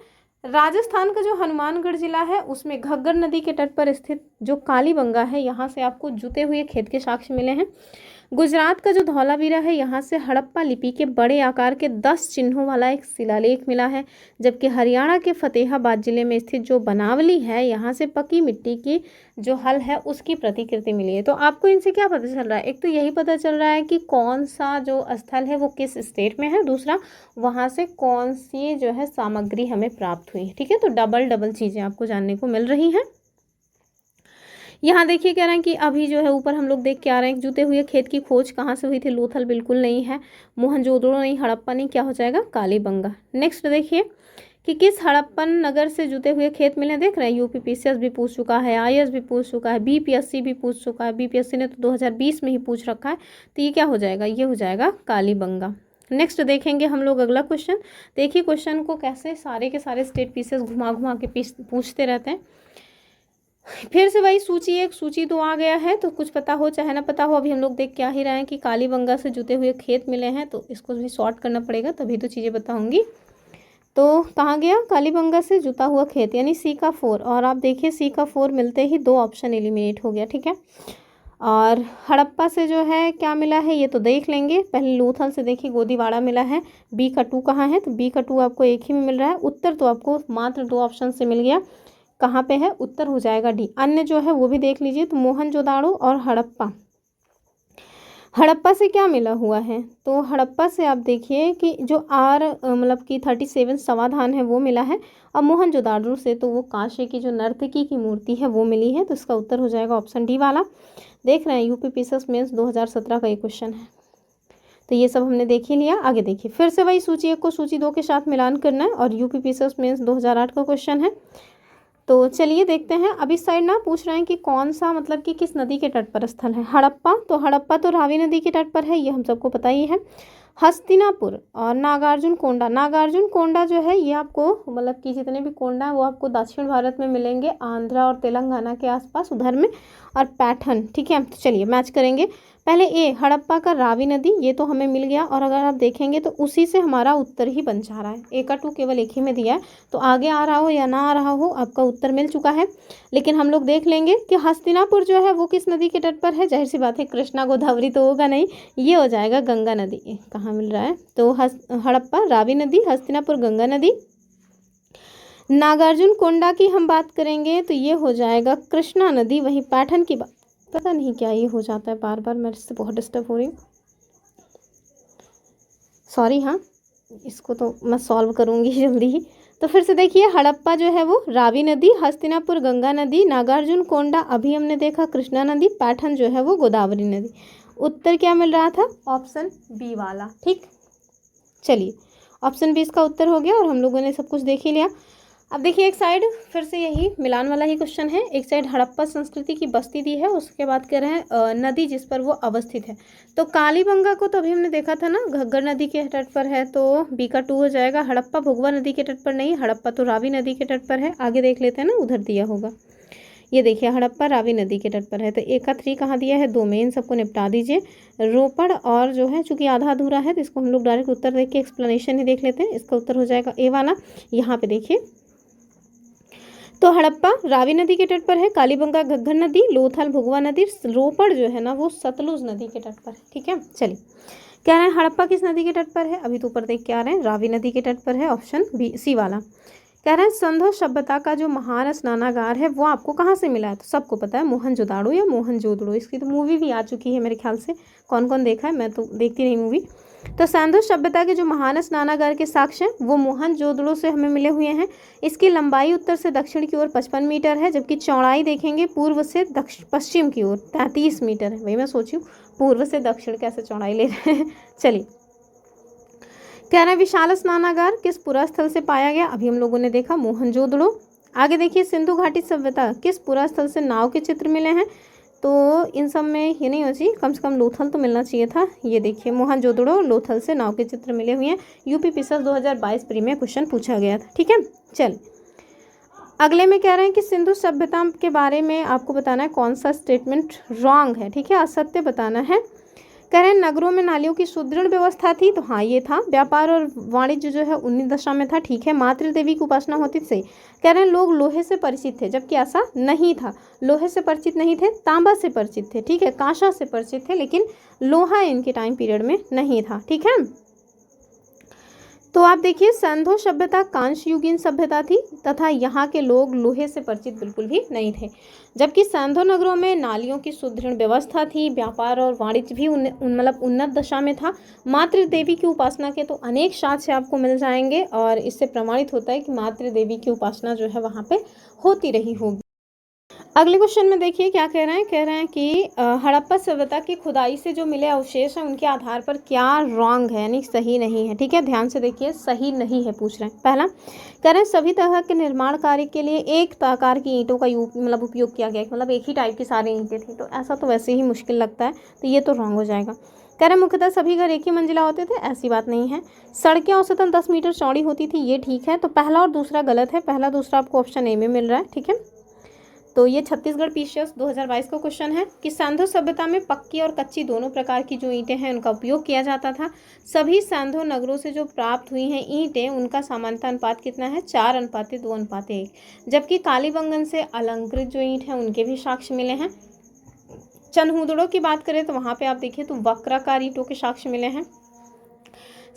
Speaker 1: राजस्थान का जो हनुमानगढ़ जिला है उसमें घग्गर नदी के तट पर स्थित जो कालीबंगा है यहाँ से आपको जुते हुए खेत के साक्ष्य मिले हैं। गुजरात का जो धौलावीरा है यहाँ से हड़प्पा लिपि के बड़े आकार के 10 चिन्हों वाला एक शिलालेख मिला है, जबकि हरियाणा के फतेहाबाद जिले में स्थित जो बनावली है यहाँ से पक्की मिट्टी की जो हल है उसकी प्रतिकृति मिली है। तो आपको इनसे क्या पता चल रहा है, एक तो यही पता चल रहा है कि कौन सा जो स्थल है वो किस स्टेट में है, दूसरा वहाँ से कौन सी जो है सामग्री हमें प्राप्त हुई है। ठीक है, तो डबल चीज़ें आपको जानने को मिल रही हैं। यहाँ देखिए कह रहे हैं कि अभी जो है ऊपर हम लोग देख के आ रहे हैं, जुते हुए खेत की खोज कहाँ से हुई थी, लोथल बिल्कुल नहीं है, मोहनजोदड़ो नहीं, हड़प्पा नहीं, क्या हो जाएगा कालीबंगा। नेक्स्ट देखिए कि किस हड़प्पन नगर से जुते हुए खेत मिले, देख रहे हैं यूपीपीसीएस भी पूछ चुका है, आईएएस भी पूछ चुका है, बीपीएससी भी पूछ चुका है, बीपीएससी ने तो 2020 में ही पूछ रखा है, तो ये क्या हो जाएगा, ये हो जाएगा कालीबंगा। नेक्स्ट देखेंगे हम लोग अगला क्वेश्चन। देखिए क्वेश्चन को कैसे सारे के सारे स्टेट पीसेस घुमा घुमा के पूछते रहते हैं। फिर से वही सूची 1 सूची 2 आ गया है, तो कुछ पता हो चाहे ना पता हो, अभी हम लोग देख क्या ही रहे हैं कि कालीबंगा से जुते हुए खेत मिले हैं, तो इसको भी सॉर्ट करना पड़ेगा तभी तो चीज़ें पता होंगी। तो कहाँ गया, कालीबंगा से जुता हुआ खेत यानी सी का 4, और आप देखिए सी का 4 मिलते ही 2 ऑप्शन एलिमिनेट हो गया। ठीक है, और हड़प्पा से जो है क्या मिला है ये तो देख लेंगे। पहले लोथल से देखिए गोदीवाड़ा मिला है, बी का 2 कहाँ है, तो बी का 2 आपको एक ही में मिल रहा है। उत्तर तो आपको मात्र 2 ऑप्शन से मिल गया, कहाँ पे है, उत्तर हो जाएगा डी। अन्य जो है वो भी देख लीजिए, तो मोहनजोदाड़ो और हड़प्पा, हड़प्पा से क्या मिला हुआ है, तो हड़प्पा से आप देखिए कि जो आर मतलब कि 37 समाधान है वो मिला है, और मोहनजोदाड़ो से तो वो कांसे की जो नर्तकी की मूर्ति है वो मिली है, तो इसका उत्तर हो जाएगा ऑप्शन डी वाला। देख रहे हैं यूपीपीसीएस मेंस 2017 का ये क्वेश्चन है, तो ये सब हमने देख ही लिया। आगे देखिए फिर से वही सूची 1 को सूची 2 के साथ मिलान करना है, और यूपीपीसीएस मेंस 2008 का क्वेश्चन है। तो चलिए देखते हैं। अब इस साइड ना पूछ रहे हैं कि कौन सा मतलब कि किस नदी के तट पर स्थल है, हड़प्पा, तो हड़प्पा तो रावी नदी के तट पर है, ये हम सबको पता ही है। हस्तिनापुर और नागार्जुन कोंडा, नागार्जुन कोंडा जो है ये आपको मतलब कि जितने भी कोंडा है वो आपको दक्षिण भारत में मिलेंगे, आंध्रा और तेलंगाना के आसपास उधर में, और पैठन। ठीक है, तो चलिए मैच करेंगे। पहले ए हड़प्पा का रावी नदी, ये तो हमें मिल गया, और अगर आप देखेंगे तो उसी से हमारा उत्तर ही बन जा रहा है, ए का 2 केवल एक ही में दिया है, तो आगे आ रहा हो या ना आ रहा हो आपका उत्तर मिल चुका है। लेकिन हम लोग देख लेंगे कि हस्तिनापुर जो है वो किस नदी के तट पर है, जाहिर सी बात है कृष्णा गोदावरी तो होगा नहीं, ये हो जाएगा गंगा नदी। कहाँ मिल रहा है, तो हड़प्पा रावी नदी, हस्तिनापुर गंगा नदी। नागार्जुन कोंडा की हम बात करेंगे तो ये हो जाएगा कृष्णा नदी। वहीं पैठन की बात, पता नहीं क्या ये हो जाता है बार बार, मैं इससे बहुत डिस्टर्ब हो रही हूँ, सॉरी। हाँ, इसको तो मैं सॉल्व करूँगी जल्दी ही। तो फिर से देखिए हड़प्पा जो है वो रावी नदी, हस्तिनापुर गंगा नदी, नागार्जुन कोंडा अभी हमने देखा कृष्णा नदी, पैठन जो है वो गोदावरी नदी। उत्तर क्या मिल रहा था, ऑप्शन बी वाला। ठीक, चलिए ऑप्शन बी इसका उत्तर हो गया, और हम लोगों ने सब कुछ देख ही लिया। अब देखिए एक साइड फिर से यही मिलान वाला ही क्वेश्चन है, एक साइड हड़प्पा संस्कृति की बस्ती दी है, उसके बाद कह रहे हैं नदी जिस पर वो अवस्थित है। तो कालीबंगा को तो अभी हमने देखा था ना, घग्गर नदी के तट पर है, तो बी का 2 हो जाएगा। हड़प्पा भुगवा नदी के तट पर नहीं, हड़प्पा तो रावी नदी के तट पर है। आगे देख लेते हैं ना, उधर दिया होगा, ये देखिए हड़प्पा रावी नदी के तट पर है, तो ए का 3 कहाँ दिया है, 2 में, इन सबको निपटा दीजिए। रोपड़ और जो है चूंकि आधा अधूरा है तो इसको हम लोग डायरेक्ट उत्तर देख के एक्सप्लेनेशन ही देख लेते हैं, इसका उत्तर हो जाएगा ए वाला। यहाँ पे देखिए तो हड़प्पा रावी नदी के तट पर है, कालीबंगा घग्गर नदी, लोथल भुगवा नदी, रोपड़ जो है ना वो सतलुज नदी के तट पर है। ठीक है, चलिए कह रहे हैं हड़प्पा किस नदी के तट पर है, अभी तो ऊपर देख के आ रहे हैं रावी नदी के तट पर है, ऑप्शन बी सी वाला। कह रहे हैं संधो सभ्यता का जो महान स्नानागार है वो आपको कहाँ से मिला है, तो सबको पता है मोहनजोदाड़ो या मोहनजोदड़ो, इसकी तो मूवी भी आ चुकी है मेरे ख्याल से। कौन कौन देखा है, मैं तो देखती नहीं मूवी। तो सिंधु सभ्यता के जो महान स्नानागार के साक्ष्य हैं वो मोहनजोदड़ो से हमें मिले हुए हैं। इसकी लंबाई उत्तर से दक्षिण की ओर 55 मीटर है, जबकि चौड़ाई देखेंगे पूर्व से पश्चिम की ओर 33 मीटर है। वही मैं सोची हूँ पूर्व से दक्षिण कैसे चौड़ाई ले रहे हैं। चलिए कह रहे हैं विशाल स्नानागार किस पुरास्थल से पाया गया, अभी हम लोगों ने देखा मोहनजोदड़ो। आगे देखिए सिंधु घाटी सभ्यता किस पुरास्थल से नाव के चित्र मिले हैं, तो इन सब में ये नहीं हो चाहिए, कम से कम लोथल तो मिलना चाहिए था। ये देखिए मोहनजोदड़ो और लोथल से नाव के चित्र मिले हुए हैं, यूपीपीसीएस 2022 प्री में क्वेश्चन पूछा गया था। ठीक है, चल अगले में कह रहे हैं कि सिंधु सभ्यता के बारे में आपको बताना है कौन सा स्टेटमेंट रॉन्ग है। ठीक है, असत्य बताना है। कह रहे हैं नगरों में नालियों की सुदृढ़ व्यवस्था थी, तो हाँ ये था। व्यापार और वाणिज्य जो है उन्नीस दशा में था, ठीक है। मातृ देवी की उपासना होती थी, कह रहे हैं लोग लोहे से परिचित थे, जबकि ऐसा नहीं था। लोहे से परिचित नहीं थे, तांबा से परिचित थे, ठीक है, कांसा से परिचित थे, लेकिन लोहा इनके टाइम पीरियड में नहीं था, ठीक है। तो आप देखिए सिंधु सभ्यता कांस्य युगीन सभ्यता थी तथा यहाँ के लोग लोहे से परिचित बिल्कुल भी नहीं थे, जबकि सिंधु नगरों में नालियों की सुदृढ़ व्यवस्था थी। व्यापार और वाणिज्य भी मतलब उन्नत दशा में था। मातृ देवी की उपासना के तो अनेक साक्ष्य आपको मिल जाएंगे और इससे प्रमाणित होता है कि मातृ देवी की उपासना जो है वहाँ पे होती रही होगी। अगले क्वेश्चन में देखिए क्या कह रहे हैं कि हड़प्पा सभ्यता की खुदाई से जो मिले अवशेष हैं उनके आधार पर क्या रॉन्ग है, यानी सही नहीं है, ठीक है। ध्यान से देखिए, सही नहीं है पूछ रहे हैं। पहला कह रहे हैं सभी तरह के निर्माण कार्य के लिए एक आकार की ईंटों का मतलब उपयोग किया गया, मतलब एक ही टाइप की सारी ईंटें थी, तो ऐसा तो वैसे ही मुश्किल लगता है, तो ये तो रॉन्ग हो जाएगा। कह रहे हैं मुख्यतः सभी घर एक ही मंजिला होते थे, ऐसी बात नहीं है। सड़कें औसतन 10 मीटर चौड़ी होती थी, ये ठीक है। तो पहला और दूसरा गलत है, पहला दूसरा आपको ऑप्शन ए में मिल रहा है, ठीक है। तो ये छत्तीसगढ़ पीसीएस 2022 का क्वेश्चन है कि सिंधु सभ्यता में पक्की और कच्ची दोनों प्रकार की जो ईंटें हैं उनका उपयोग किया जाता था। सभी सिंधु नगरों से जो प्राप्त हुई हैं ईंटें, उनका सामान्यता अनुपात कितना है, 4:2:1। जबकि कालीबंगन से अलंकृत जो ईंट हैं उनके भी साक्ष्य मिले हैं। चनहुदड़ों की बात करें तो वहाँ पे आप देखिए तो वक्राकार ईंटों के साक्ष्य मिले हैं।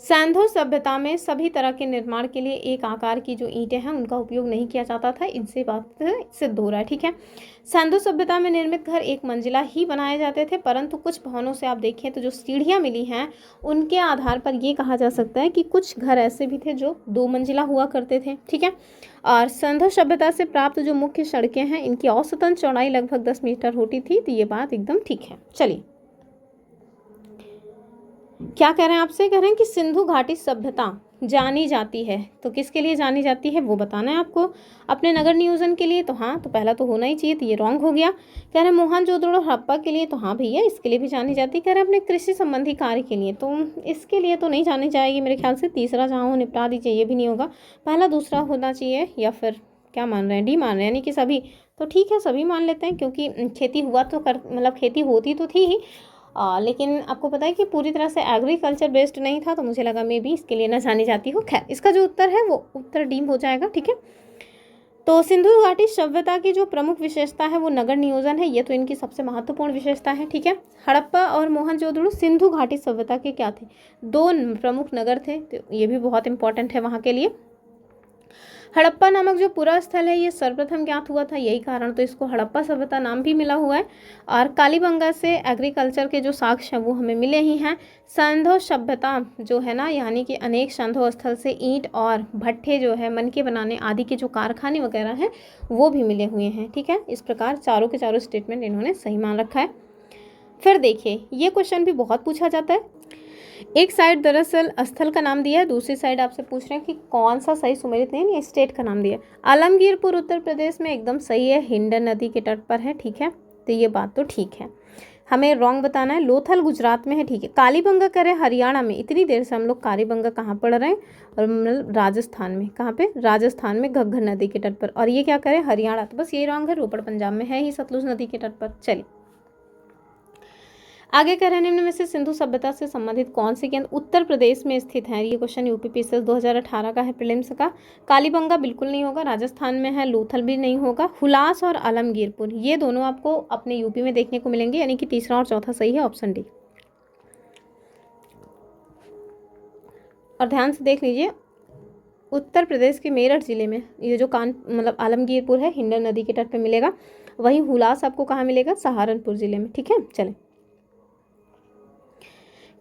Speaker 1: सिंधु सभ्यता में सभी तरह के निर्माण के लिए एक आकार की जो ईंटें हैं उनका उपयोग नहीं किया जाता था, इनसे बात सिद्ध हो रहा है, ठीक है। सिंधु सभ्यता में निर्मित घर एक मंजिला ही बनाए जाते थे, परंतु कुछ भवनों से आप देखें तो जो सीढ़ियाँ मिली हैं उनके आधार पर ये कहा जा सकता है कि कुछ घर ऐसे भी थे जो 2 मंजिला हुआ करते थे, ठीक है। और सिंधु सभ्यता से प्राप्त जो मुख्य सड़कें हैं इनकी औसतन चौड़ाई लगभग 10 मीटर होती थी, तो ये बात एकदम ठीक है। चलिए क्या कह रहे हैं आपसे, कह रहे हैं कि सिंधु घाटी सभ्यता जानी जाती है, तो किसके लिए जानी जाती है वो बताना है आपको। अपने नगर नियोजन के लिए, तो हाँ, तो पहला तो होना ही चाहिए, तो ये रॉन्ग हो गया। कह रहे हैं मोहनजोदड़ो हड़प्पा के लिए, तो हाँ भैया इसके लिए भी जानी जाती है। कह रहे हैं अपने कृषि संबंधी कार्य के लिए, तो इसके लिए तो नहीं जानी जाएगी मेरे ख्याल से। तीसरा जहाँ हो निपटा दीजिए, ये भी नहीं होगा। पहला दूसरा होना चाहिए, या फिर क्या मान रहे हैं, डी मान रहे हैं, यानी कि सभी। तो ठीक है, सभी मान लेते हैं, क्योंकि खेती हुआ तो मतलब खेती होती तो थी ही, लेकिन आपको पता है कि पूरी तरह से एग्रीकल्चर बेस्ड नहीं था, तो मुझे लगा मे भी इसके लिए ना जानी जाती हो। खैर, इसका जो उत्तर है वो उत्तर डी हो जाएगा, ठीक है। तो सिंधु घाटी सभ्यता की जो प्रमुख विशेषता है वो नगर नियोजन है, ये तो इनकी सबसे महत्वपूर्ण विशेषता है, ठीक है। हड़प्पा और मोहनजोदड़ो सिंधु घाटी सभ्यता के क्या थे, 2 प्रमुख नगर थे, तो ये भी बहुत इंपॉर्टेंट है वहाँ के लिए। हड़प्पा नामक जो पूरा स्थल है ये सर्वप्रथम ज्ञात हुआ था, यही कारण तो इसको हड़प्पा सभ्यता नाम भी मिला हुआ है। और कालीबंगा से एग्रीकल्चर के जो साक्ष्य हैं वो हमें मिले ही हैं। सिंधु सभ्यता जो है ना, यानी कि अनेक सिंधु स्थल से ईंट और भट्ठे जो है मनके बनाने आदि के जो कारखाने वगैरह हैं वो भी मिले हुए हैं, ठीक है। इस प्रकार चारों के चारों स्टेटमेंट इन्होंने सही मान रखा है। फिर देखिए ये क्वेश्चन भी बहुत पूछा जाता है। एक साइड दरअसल स्थल का नाम दिया है, दूसरी साइड आपसे पूछ रहे हैं कि कौन सा सही सुमेलित नहीं, स्टेट का नाम दिया है। आलमगीरपुर उत्तर प्रदेश में एकदम सही है, हिंडन नदी के तट पर है, ठीक है। तो ये बात तो ठीक है, हमें रॉन्ग बताना है। लोथल गुजरात में है, ठीक है। कालीबंगा करें हरियाणा में, इतनी देर से हम लोग कालीबंगा कहाँ पढ़ रहे हैं, और मतलब राजस्थान में, कहाँ पे, राजस्थान में घग्गर नदी के तट पर। और ये क्या करें, हरियाणा, तो बस ये रॉन्ग है, रोपड़ पंजाब में है ही सतलुज नदी के तट पर। चलिए आगे कह रहे हैं निम्न में से सिंधु सभ्यता से संबंधित कौन से केंद्र उत्तर प्रदेश में स्थित है। ये क्वेश्चन यूपी पीसीएस 2018 का है, प्रीलिम्स का। कालीबंगा बिल्कुल नहीं होगा, राजस्थान में है। लोथल भी नहीं होगा। हुलास और आलमगीरपुर ये दोनों आपको अपने यूपी में देखने को मिलेंगे, यानी कि तीसरा और चौथा सही है, ऑप्शन डी। और ध्यान से देख लीजिए, उत्तर प्रदेश के मेरठ जिले में ये जो मतलब आलमगीरपुर है हिंडन नदी के तट पर मिलेगा। वहीं हुलास आपको कहाँ मिलेगा, सहारनपुर जिले में, ठीक है। चले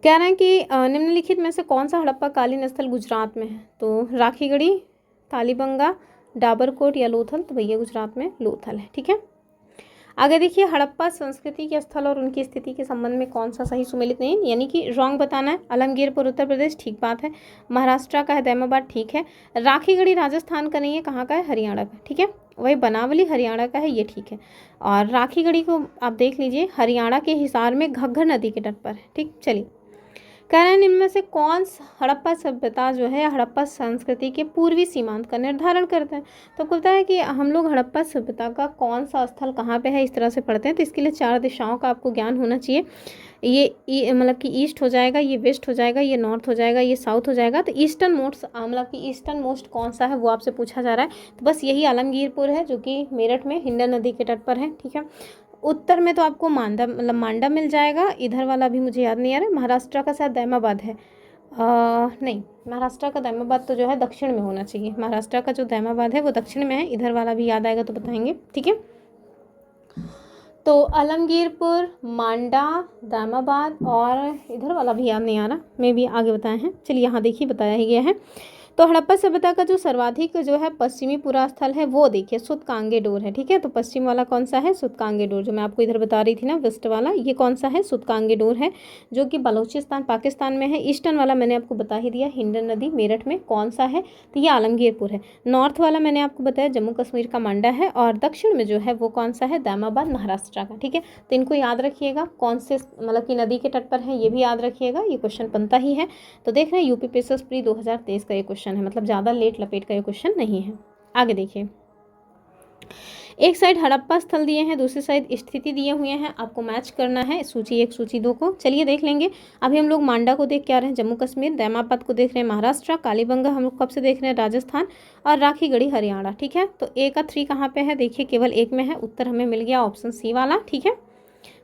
Speaker 1: कह रहे हैं कि निम्नलिखित में से कौन सा हड़प्पा कालीन स्थल गुजरात में है, तो राखीगढ़ी, कालीबंगा, डाबरकोट या लोथल, तो भैया गुजरात में लोथल है, ठीक है। आगे देखिए हड़प्पा संस्कृति के स्थल और उनकी स्थिति के संबंध में कौन सा सही सुमेलित नहीं, यानी कि रॉन्ग बताना है। आलमगीरपुर उत्तर प्रदेश, ठीक बात है। महाराष्ट्र का है दैमाबाद, ठीक है। राखीगढ़ी राजस्थान का नहीं है, कहाँ का है, हरियाणा का, ठीक है। वही बनावली हरियाणा का है, ये ठीक है। और राखीगढ़ी को आप देख लीजिए, हरियाणा के हिसार में घग्गर नदी के तट पर है, ठीक। चलिए कह रहे हैं इनमें से कौन हड़प्पा सभ्यता जो है हड़प्पा संस्कृति के पूर्वी सीमांत का निर्धारण करते हैं। तो आपको पता है कि हम लोग हड़प्पा सभ्यता का कौन सा स्थल कहाँ पे है इस तरह से पढ़ते हैं। तो इसके लिए 4 दिशाओं का आपको ज्ञान होना चाहिए। ये मतलब कि ईस्ट हो जाएगा, ये वेस्ट हो जाएगा, ये नॉर्थ हो जाएगा, ये साउथ हो जाएगा। तो ईस्टर्न मोस्ट मतलब कि ईस्टर्न मोस्ट कौन सा है वो आपसे पूछा जा रहा है। तो बस यही आलमगीरपुर है जो कि मेरठ में हिंडन नदी के तट पर है। ठीक है, उत्तर में तो आपको मांडा मतलब मांडा मिल जाएगा। इधर वाला भी मुझे याद नहीं आ रहा है। महाराष्ट्र का शायद दैमाबाद है। नहीं, महाराष्ट्र का दैमाबाद तो जो है दक्षिण में होना चाहिए। महाराष्ट्र का जो दैमाबाद है वो दक्षिण में है। इधर वाला भी याद आएगा तो बताएंगे। ठीक है, तो आलमगीरपुर, मांडा, दामाबाद और इधर वाला भी याद नहीं आ रहा, मैं भी आगे बताए हैं। चलिए यहाँ देखिए बताया ही गया है। तो हड़प्पा सभ्यता का जो सर्वाधिक जो है पश्चिमी पुरास्थल है वो देखिए सूतकांगेडोर है। ठीक है, तो पश्चिम वाला कौन सा है? सूतकांगेडोर, जो मैं आपको इधर बता रही थी ना वेस्ट वाला, ये कौन सा है? सूतकांगेडोर है जो कि बलूचिस्तान पाकिस्तान में है। ईस्टर्न वाला मैंने आपको बता ही दिया, हिंडन नदी मेरठ में कौन सा है? तो ये आलमगीरपुर है। नॉर्थ वाला मैंने आपको बताया जम्मू कश्मीर का मांडा है। और दक्षिण में जो है वो कौन सा है? दामाबाद, महाराष्ट्र का। ठीक है, तो इनको याद रखिएगा कौन से मतलब कि नदी के तट पर है, ये भी याद रखिएगा, ये क्वेश्चन बनता ही है। तो देख रहे हैं यूपीपीएससी प्री 2023 का ये क्वेश्चन है, मतलब ज़्यादा लेट लपेट का ये क्वेश्चन नहीं है। आगे देखिए, एक साइड हड़प्पा स्थल दिए हैं, दूसरी साइड स्थिति दिए हुए हैं, आपको मैच करना है सूची 1 सूची 2 को। चलिए देख लेंगे। अभी हम लोग मांडा को देख के आ रहे हैं जम्मू कश्मीर, दैमाबाद को देख रहे हैं महाराष्ट्र, कालीबंगा हम लोग कब से देख रहे हैं राजस्थान, और राखीगढ़ी हरियाणा। ठीक है, तो ए का 3 कहाँ पे है? देखिए केवल एक में है। उत्तर हमें मिल गया ऑप्शन सी वाला। ठीक है,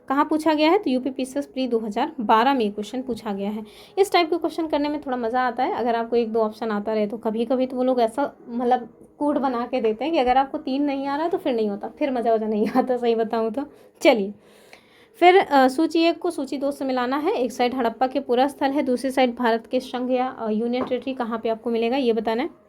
Speaker 1: कहाँ पूछा गया है? तो यूपीपीएससी प्री 2012 में ये क्वेश्चन पूछा गया है। इस टाइप के क्वेश्चन करने में थोड़ा मज़ा आता है। अगर आपको 1-2 ऑप्शन आता रहे तो कभी कभी तो वो लोग ऐसा मतलब कोड बना के देते हैं कि अगर आपको 3 नहीं आ रहा है तो फिर नहीं होता, फिर मज़ा वज़ा नहीं आता, सही बताऊँ तो। चलिए फिर सूची 1 को सूची 2 से मिलाना है। एक साइड हड़प्पा के पूरा स्थल है, दूसरी साइड भारत के संघ या यूनियन टेरिटरी कहाँ पे आपको मिलेगा ये बताना है।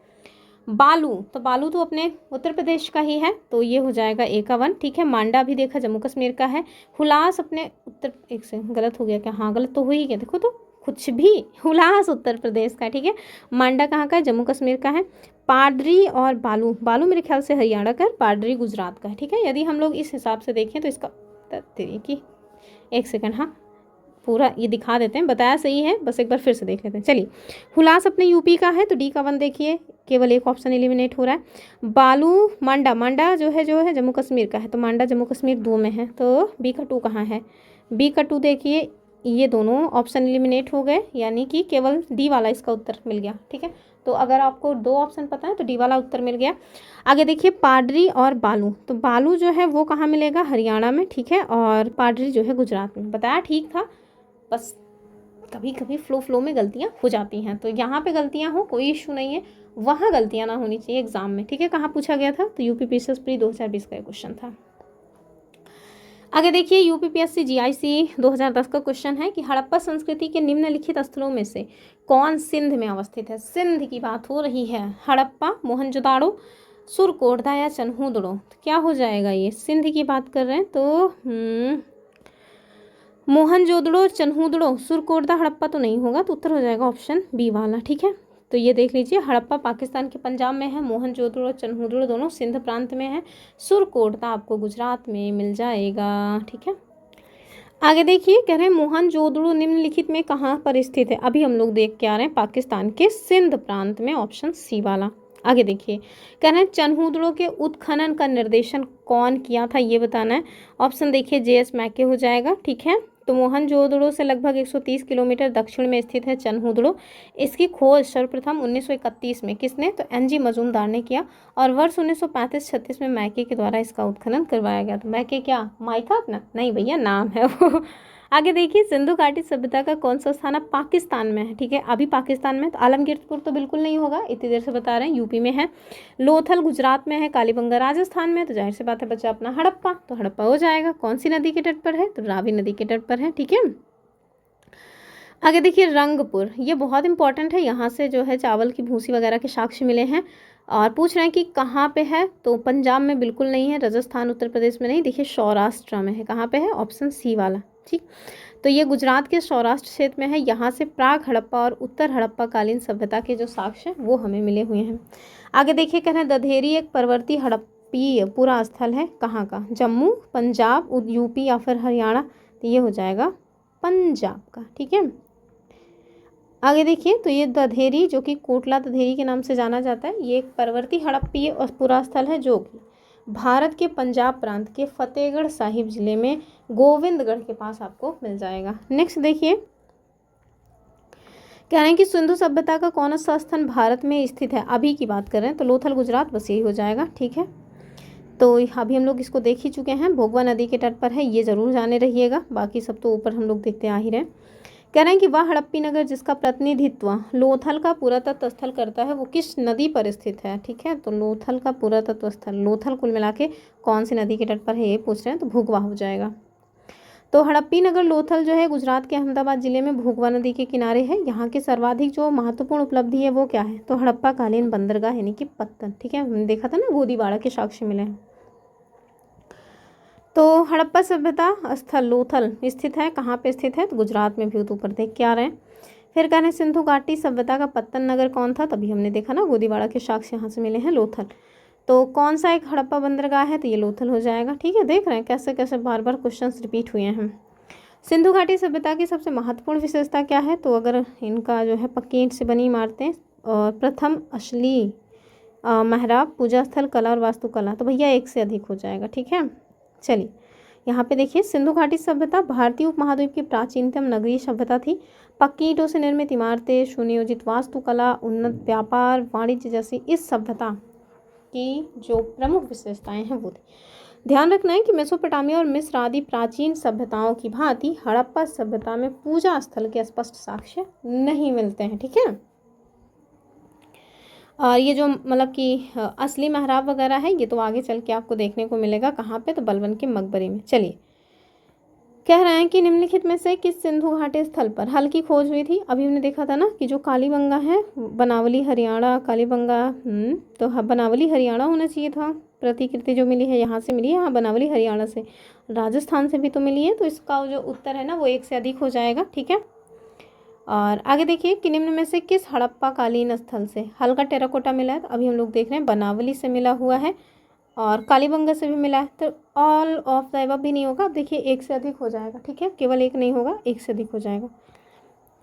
Speaker 1: बालू, तो बालू तो अपने उत्तर प्रदेश का ही है, तो ये हो जाएगा ए का 1। ठीक है, मांडा भी देखा जम्मू कश्मीर का है। हुलास अपने उत्तर, एक से गलत हो गया क्या? हाँ गलत तो हो ही गया, देखो तो कुछ भी, हुलास उत्तर प्रदेश का है। ठीक है, मांडा कहाँ का है? जम्मू कश्मीर का है। पाडरी और बालू, बालू मेरे ख्याल से हरियाणा का है, पाडरी गुजरात का है। ठीक है, यदि हम लोग इस हिसाब से देखें तो इसका की 1 सेकंड, हाँ पूरा ये दिखा देते हैं, बताया सही है, बस एक बार फिर से देख लेते हैं। चलिए, हुलास अपने यूपी का है, तो डी का 1 देखिए, केवल एक ऑप्शन एलिमिनेट हो रहा है। बालू, मांडा, मांडा जो है जम्मू कश्मीर का है, तो मांडा जम्मू कश्मीर 2 में है, तो बी का 2 कहाँ है? बी का 2 देखिए, ये दोनों ऑप्शन एलिमिनेट हो गए, यानी कि केवल डी वाला इसका उत्तर मिल गया। ठीक है, तो अगर आपको 2 ऑप्शन पता है तो डी वाला उत्तर मिल गया। आगे देखिए, पाडरी और बालू, तो बालू जो है वो कहाँ मिलेगा? हरियाणा में। ठीक है, और पाडरी जो है गुजरात में। बताया ठीक था, बस कभी कभी फ्लो में गलतियाँ हो जाती हैं, तो यहाँ पे गलतियाँ हो कोई इशू नहीं है, वहाँ गलतियाँ ना होनी चाहिए एग्जाम में। ठीक है, कहाँ पूछा गया था? तो यूपीपीएससी प्री 2020 का क्वेश्चन था। आगे देखिए, यूपीपीएससी जीआईसी 2010 का क्वेश्चन है कि हड़प्पा संस्कृति के निम्नलिखित स्थलों में से कौन सिंध में अवस्थित है? सिंध की बात हो रही है। हड़प्पा, मोहनजोदाड़ो, सुरकोटदा या चन्हूदड़ो, तो क्या हो जाएगा? ये सिंध की बात कर रहे हैं, तो मोहनजोदड़ो, चन्हूदड़ो, सुरकोटदा, हड़प्पा तो नहीं होगा, तो उत्तर हो जाएगा ऑप्शन बी वाला। ठीक है, तो ये देख लीजिए, हड़प्पा पाकिस्तान के पंजाब में है, मोहनजोदड़ो, चन्हूदड़ो दोनों सिंध प्रांत में है, सुरकोटदा आपको गुजरात में मिल जाएगा। ठीक है, आगे देखिए, कह रहे हैं मोहनजोदड़ो निम्नलिखित में कहाँ पर स्थित है? अभी हम लोग देख के आ रहे हैं पाकिस्तान के सिंध प्रांत में, ऑप्शन सी वाला। आगे देखिए, कह रहे हैं चन्हूदड़ो के उत्खनन का निर्देशन कौन किया था ये बताना है। ऑप्शन देखिए JS मैके हो जाएगा। ठीक है, तो मोहनजोदड़ो से लगभग 130 किलोमीटर दक्षिण में स्थित है चन्हूदड़ो। इसकी खोज सर्वप्रथम 1931 में किसने? तो NG मजूमदार ने किया, और वर्ष 1935-36 में मैके के द्वारा इसका उत्खनन करवाया गया। तो मैके क्या माइका अपना? नहीं भैया, नाम है वो। आगे देखिए, सिंधु घाटी सभ्यता का कौन सा स्थान पाकिस्तान में है? ठीक है, अभी पाकिस्तान में, तो आलमगीरपुर तो बिल्कुल नहीं होगा, इतनी देर से बता रहे हैं, यूपी में है। लोथल गुजरात में है, कालीबंगा राजस्थान में, तो जाहिर सी बात है बच्चा अपना हड़प्पा, तो हड़प्पा हो जाएगा। कौन सी नदी के तट पर है? तो रावी नदी के तट पर है। ठीक है, आगे देखिए, रंगपुर, ये बहुत इंपॉर्टेंट है, यहाँ से जो है चावल की भूसी वगैरह के साक्ष्य मिले हैं, और पूछ रहे हैं कि कहाँ पे है? तो पंजाब में बिल्कुल नहीं है, राजस्थान उत्तर प्रदेश में नहीं, देखिए सौराष्ट्र में है। कहाँ पे है? ऑप्शन सी वाला। ठीक, तो ये गुजरात के सौराष्ट्र क्षेत्र में है। यहाँ से प्राग हड़प्पा और उत्तर हड़प्पा कालीन सभ्यता के जो साक्ष्य हैं वो हमें मिले हुए हैं। आगे देखिए, कह रहे हैं दधेरी एक परवर्ती हड़प्पीय पूरा स्थल है, कहाँ का? जम्मू, पंजाब, यूपी या फिर हरियाणा, तो ये हो जाएगा पंजाब का। ठीक है, आगे देखिए, तो ये दधेरी जो कि कोटला दधेरी के नाम से जाना जाता है, ये एक परवर्ती हड़प्पीय और पुरा स्थल है जो कि भारत के पंजाब प्रांत के फतेहगढ़ साहिब जिले में गोविंदगढ़ के पास आपको मिल जाएगा। नेक्स्ट देखिए, कह रहे हैं कि सिंधु सभ्यता का कौन सा स्थान भारत में स्थित है, अभी की बात कर रहे हैं तो लोथल गुजरात, बस यही हो जाएगा। ठीक है, तो अभी हम लोग इसको देख ही चुके हैं, भोगवा नदी के तट पर है, ये जरूर जाने रहिएगा, बाकी सब तो ऊपर हम लोग देखते आ ही रहे। कह रहे हैं कि वह हड़प्पी नगर जिसका प्रतिनिधित्व लोथल का पुरातत्व स्थल करता है वो किस नदी पर स्थित है। ठीक है, तो लोथल का पुरातत्व स्थल, लोथल कुल मिला के कौन सी नदी के तट पर है ये पूछ रहे हैं, तो भोगवा हो जाएगा। तो हड़प्पी नगर लोथल जो है गुजरात के अहमदाबाद जिले में भोगवा नदी के किनारे है। यहाँ की सर्वाधिक जो महत्वपूर्ण उपलब्धि है वो क्या है, तो हड़प्पा कालीन बंदरगाह यानी कि पत्तन। ठीक है, हमने देखा था ना गोदीवाड़ा के साक्ष्य मिले हैं। तो हड़प्पा सभ्यता स्थल लोथल स्थित है, कहाँ पे स्थित है, तो गुजरात में भी, तो ऊपर देख के आ रहे हैं। फिर कह रहे हैं सिंधु घाटी सभ्यता का पत्तन नगर कौन था, तभी हमने देखा ना गोदीवाड़ा के साक्ष्य यहाँ से मिले हैं, लोथल। तो कौन सा एक हड़प्पा बंदरगाह है, तो ये लोथल हो जाएगा। ठीक है, देख रहे हैं कैसे कैसे बार बार क्वेश्चंस रिपीट हुए हैं। सिंधु घाटी सभ्यता की सबसे महत्वपूर्ण विशेषता क्या है, तो अगर इनका जो है पक्की ईंट से बनी इमारतें और प्रथम असली मेहराब, पूजा स्थल, कला और वास्तुकला, तो भैया एक से अधिक हो जाएगा। ठीक है, चलिए यहाँ पे देखिए, सिंधु घाटी सभ्यता भारतीय उपमहाद्वीप की प्राचीनतम नगरीय सभ्यता थी। पक्की ईंटों से निर्मित इमारतें, सुनियोजित वास्तुकला, उन्नत व्यापार वाणिज्य जैसी इस सभ्यता की जो प्रमुख विशेषताएं हैं वो थी। ध्यान रखना है कि मेसोपोटामिया और मिस्र आदि प्राचीन सभ्यताओं की भांति हड़प्पा सभ्यता में पूजा स्थल के स्पष्ट साक्ष्य नहीं मिलते हैं। ठीक है, और ये जो मतलब कि असली मेहराब वगैरह है ये तो आगे चल के आपको देखने को मिलेगा, कहाँ पे, तो बलबन के मकबरे में। चलिए, कह रहे हैं कि निम्नलिखित में से किस सिंधु घाटी स्थल पर हल की खोज हुई थी। अभी हमने देखा था ना कि जो कालीबंगा है, बनावली हरियाणा, कालीबंगा, तो बनावली हरियाणा होना चाहिए था। प्रतिकृति जो मिली है यहाँ से मिली है, हाँ बनावली हरियाणा से, राजस्थान से भी तो मिली है, तो इसका जो उत्तर है ना वो एक से अधिक हो जाएगा। ठीक है, और आगे देखिए कि निम्न में से किस हड़प्पा कालीन स्थल से हल्का टेराकोटा मिला है, तो अभी हम लोग देख रहे हैं बनावली से मिला हुआ है और कालीबंगा से भी मिला है, तो ऑल ऑफ द अबव भी नहीं होगा। अब देखिए एक से अधिक हो जाएगा। ठीक है, केवल एक नहीं होगा, एक से अधिक हो जाएगा।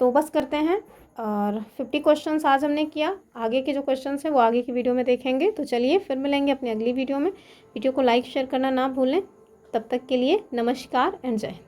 Speaker 1: तो बस करते हैं, और 50 क्वेश्चंस आज हमने किया, आगे के जो क्वेश्चंस हैं वो आगे की वीडियो में देखेंगे। तो चलिए फिर मिलेंगे अपनी अगली वीडियो में। वीडियो को लाइक शेयर करना ना भूलें। तब तक के लिए नमस्कार एंड जय हिंद।